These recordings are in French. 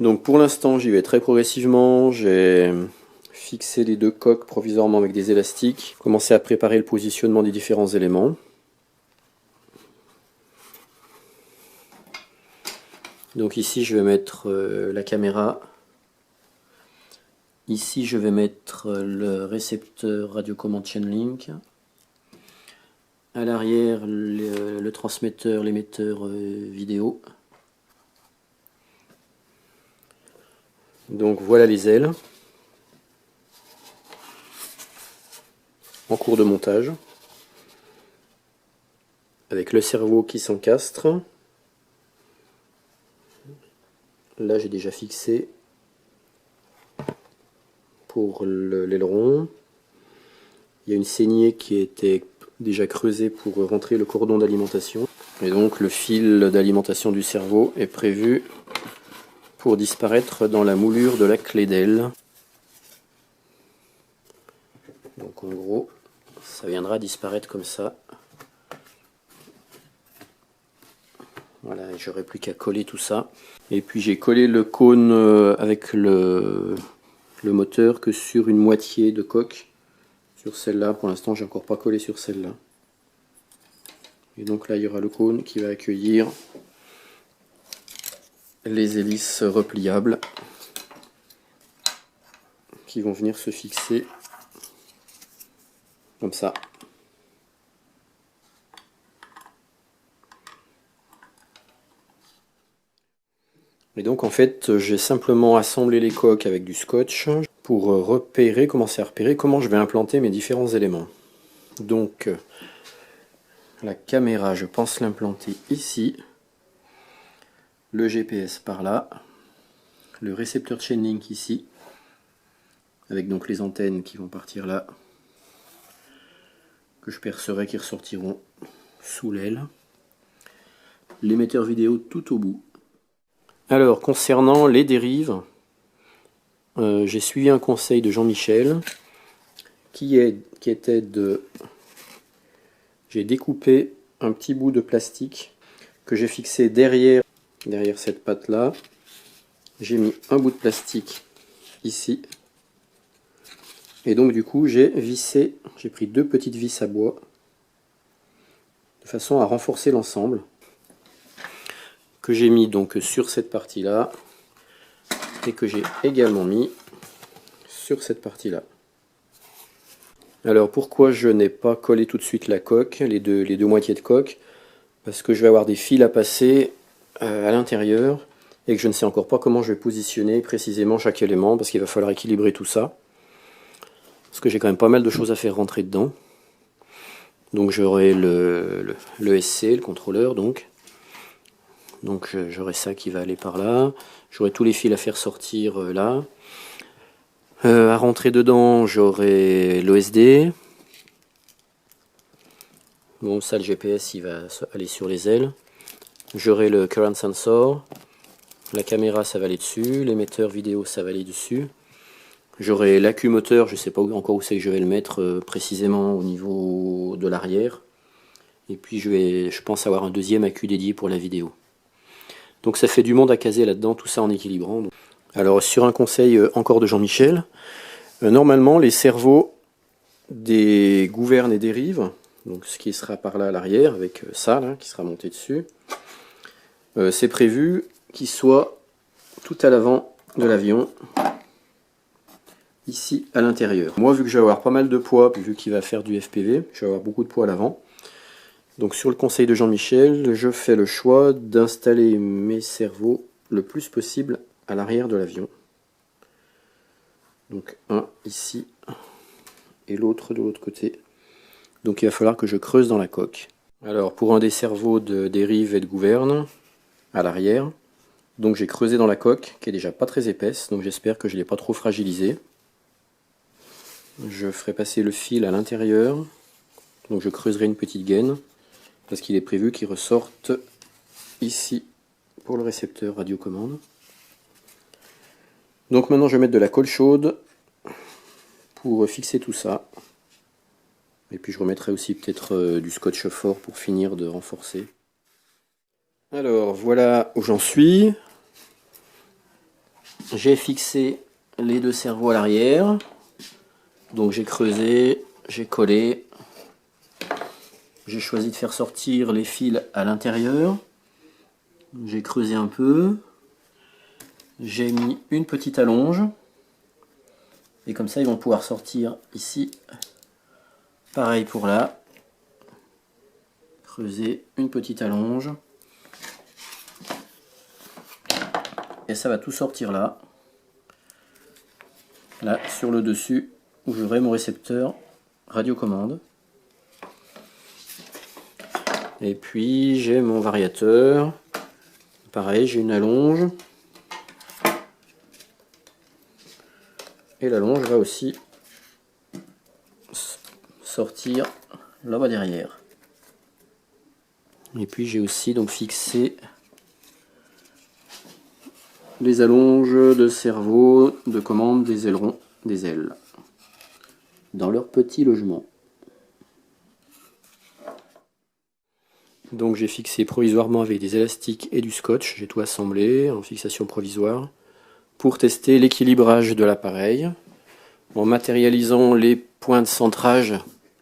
Donc pour l'instant j'y vais très progressivement, j'ai fixé les deux coques provisoirement avec des élastiques, commencé à préparer le positionnement des différents éléments. Donc ici je vais mettre la caméra, ici je vais mettre le récepteur radiocommande Chainlink, à l'arrière le transmetteur, l'émetteur vidéo. Donc voilà les ailes en cours de montage, avec le cerveau qui s'encastre. Là j'ai déjà fixé pour l'aileron. Il y a une saignée qui était déjà creusée pour rentrer le cordon d'alimentation. Et donc le fil d'alimentation du cerveau est prévu pour disparaître dans la moulure de la clé d'aile. Donc en gros, ça viendra disparaître comme ça. Voilà, j'aurai plus qu'à coller tout ça. Et puis j'ai collé le cône avec le moteur que sur une moitié de coque. Sur celle-là, pour l'instant j'ai encore pas collé sur celle-là. Et donc là il y aura le cône qui va accueillir les hélices repliables qui vont venir se fixer comme ça. Et donc en fait j'ai simplement assemblé les coques avec du scotch pour commencer à repérer comment je vais implanter mes différents éléments. Donc la caméra, je pense l'implanter ici, le GPS par là, le récepteur Chainlink ici, avec donc les antennes qui vont partir là, que je percerai qui ressortiront sous l'aile, l'émetteur vidéo tout au bout. Alors concernant les dérives, j'ai suivi un conseil de Jean-Michel qui était de... J'ai découpé un petit bout de plastique que j'ai fixé derrière cette patte là. J'ai mis un bout de plastique ici. Et donc du coup j'ai pris deux petites vis à bois de façon à renforcer l'ensemble, que j'ai mis donc sur cette partie là et que j'ai également mis sur cette partie là. Alors pourquoi je n'ai pas collé tout de suite la coque, les deux moitiés de coque? Parce que je vais avoir des fils à passer à l'intérieur et que je ne sais encore pas comment je vais positionner précisément chaque élément, parce qu'il va falloir équilibrer tout ça. Parce que j'ai quand même pas mal de choses à faire rentrer dedans. Donc j'aurai le SC, le contrôleur donc. Donc j'aurai ça qui va aller par là. J'aurai tous les fils à faire sortir là. À rentrer dedans, j'aurai l'OSD. Bon, ça le GPS il va aller sur les ailes. J'aurai le current sensor. La caméra ça va aller dessus. L'émetteur vidéo ça va aller dessus. J'aurai l'accumoteur, je ne sais pas encore où c'est que je vais le mettre précisément au niveau de l'arrière. Et puis je pense avoir un deuxième accu dédié pour la vidéo. Donc ça fait du monde à caser là-dedans, tout ça en équilibrant. Alors sur un conseil encore de Jean-Michel, normalement les cerveaux des gouvernes et dérives, donc ce qui sera par là à l'arrière, avec ça là, qui sera monté dessus, c'est prévu qu'il soit tout à l'avant de l'avion, ici à l'intérieur. Moi vu que je vais avoir pas mal de poids, vu qu'il va faire du FPV, je vais avoir beaucoup de poids à l'avant. Donc sur le conseil de Jean-Michel, je fais le choix d'installer mes cerveaux le plus possible à l'arrière de l'avion. Donc un ici et l'autre de l'autre côté. Donc il va falloir que je creuse dans la coque. Alors pour un des cerveaux de dérive et de gouverne, à l'arrière, donc j'ai creusé dans la coque, qui est déjà pas très épaisse, donc j'espère que je ne l'ai pas trop fragilisée. Je ferai passer le fil à l'intérieur, donc je creuserai une petite gaine, parce qu'il est prévu qu'il ressorte ici pour le récepteur radiocommande. Donc maintenant je vais mettre de la colle chaude pour fixer tout ça. Et puis je remettrai aussi peut-être du scotch fort pour finir de renforcer. Alors voilà où j'en suis. J'ai fixé les deux cerveaux à l'arrière. Donc j'ai creusé, j'ai collé. J'ai choisi de faire sortir les fils à l'intérieur. J'ai creusé un peu. J'ai mis une petite allonge. Et comme ça, ils vont pouvoir sortir ici. Pareil pour là. Creuser une petite allonge. Et ça va tout sortir là. Là, sur le dessus, où j'aurai mon récepteur radiocommande. Et puis, j'ai mon variateur. Pareil, j'ai une allonge. Et l'allonge va aussi sortir là-bas derrière. Et puis, j'ai aussi donc fixé les allonges de cerveau de commande des ailerons des ailes dans leur petit logement. Donc j'ai fixé provisoirement avec des élastiques et du scotch, j'ai tout assemblé en fixation provisoire pour tester l'équilibrage de l'appareil en matérialisant les points de centrage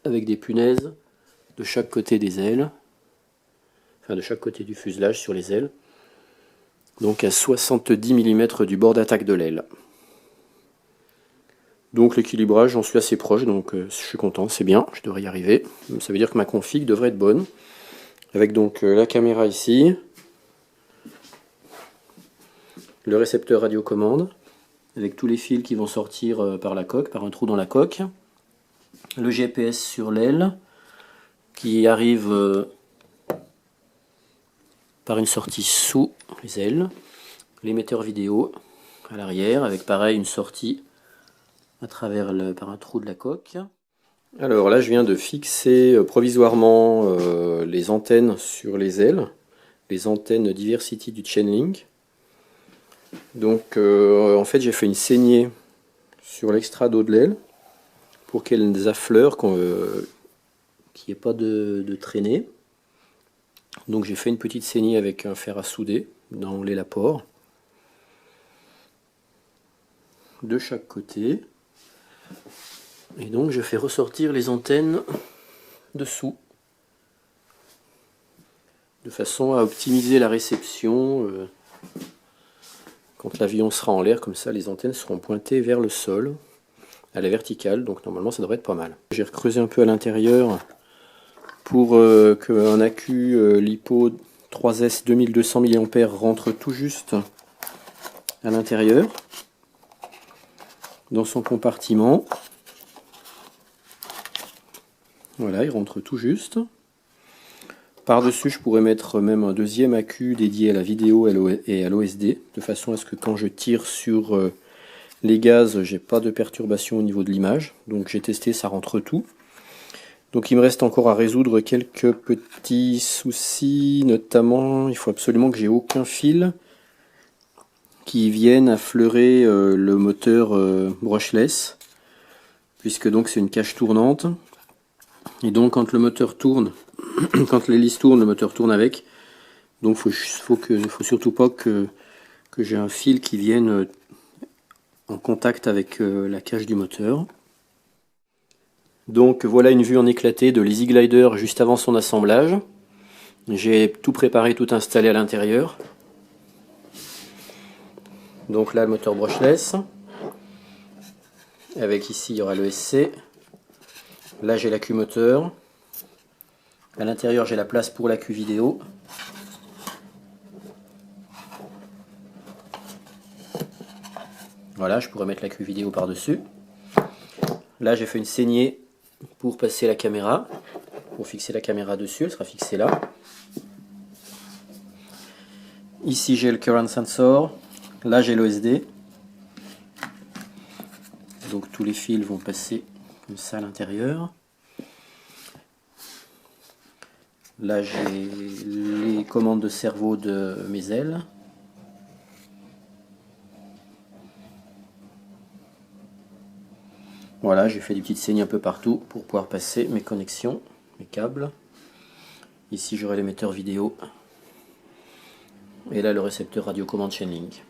avec des punaises de chaque côté des ailes, enfin de chaque côté du fuselage sur les ailes. Donc à 70 mm du bord d'attaque de l'aile. Donc l'équilibrage, j'en suis assez proche, donc je suis content, c'est bien, je devrais y arriver. Ça veut dire que ma config devrait être bonne. Avec donc la caméra ici, le récepteur radiocommande, avec tous les fils qui vont sortir par la coque, par un trou dans la coque. Le GPS sur l'aile, qui arrive par une sortie sous les ailes. L'émetteur vidéo à l'arrière, avec pareil une sortie à travers par un trou de la coque. Alors là je viens de fixer provisoirement les antennes sur les ailes, les antennes Diversity du Chainlink. Donc en fait j'ai fait une saignée sur l'extrado de l'aile pour qu'elles affleurent, qu'il n'y ait pas de traînée. Donc j'ai fait une petite saignée avec un fer à souder dans l'élaport de chaque côté. Et donc je fais ressortir les antennes dessous de façon à optimiser la réception quand l'avion sera en l'air. Comme ça les antennes seront pointées vers le sol à la verticale, donc normalement ça devrait être pas mal. J'ai recreusé un peu à l'intérieur pour qu'un accu LiPo 3S 2200 mAh rentre tout juste à l'intérieur dans son compartiment. Voilà, il rentre tout juste. Par-dessus, je pourrais mettre même un deuxième accu dédié à la vidéo et à l'OSD, de façon à ce que quand je tire sur les gaz, j'ai pas de perturbation au niveau de l'image. Donc j'ai testé, ça rentre tout. Donc il me reste encore à résoudre quelques petits soucis, notamment il faut absolument que j'ai aucun fil qui vienne affleurer le moteur brushless, puisque donc c'est une cage tournante. Et donc quand le moteur tourne, quand l'hélice tourne, le moteur tourne avec. Donc faut surtout pas que j'ai un fil qui vienne en contact avec la cage du moteur. Donc voilà une vue en éclaté de l'Easy Glider juste avant son assemblage. J'ai tout préparé, tout installé à l'intérieur. Donc là le moteur brushless. Avec ici il y aura le SC. Là j'ai l'accu moteur. À l'intérieur j'ai la place pour l'accu vidéo. Voilà, je pourrais mettre l'accu vidéo par-dessus. Là j'ai fait une saignée pour passer la caméra, pour fixer la caméra dessus, elle sera fixée là. Ici j'ai le current sensor, là j'ai l'OSD. Donc tous les fils vont passer comme ça à l'intérieur. Là j'ai les commandes de cerveau de mes ailes. Voilà, j'ai fait des petites saignées un peu partout pour pouvoir passer mes connexions, mes câbles. Ici j'aurai l'émetteur vidéo. Et là le récepteur radiocommande Chainlink.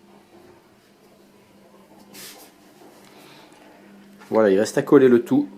Voilà, il reste à coller le tout.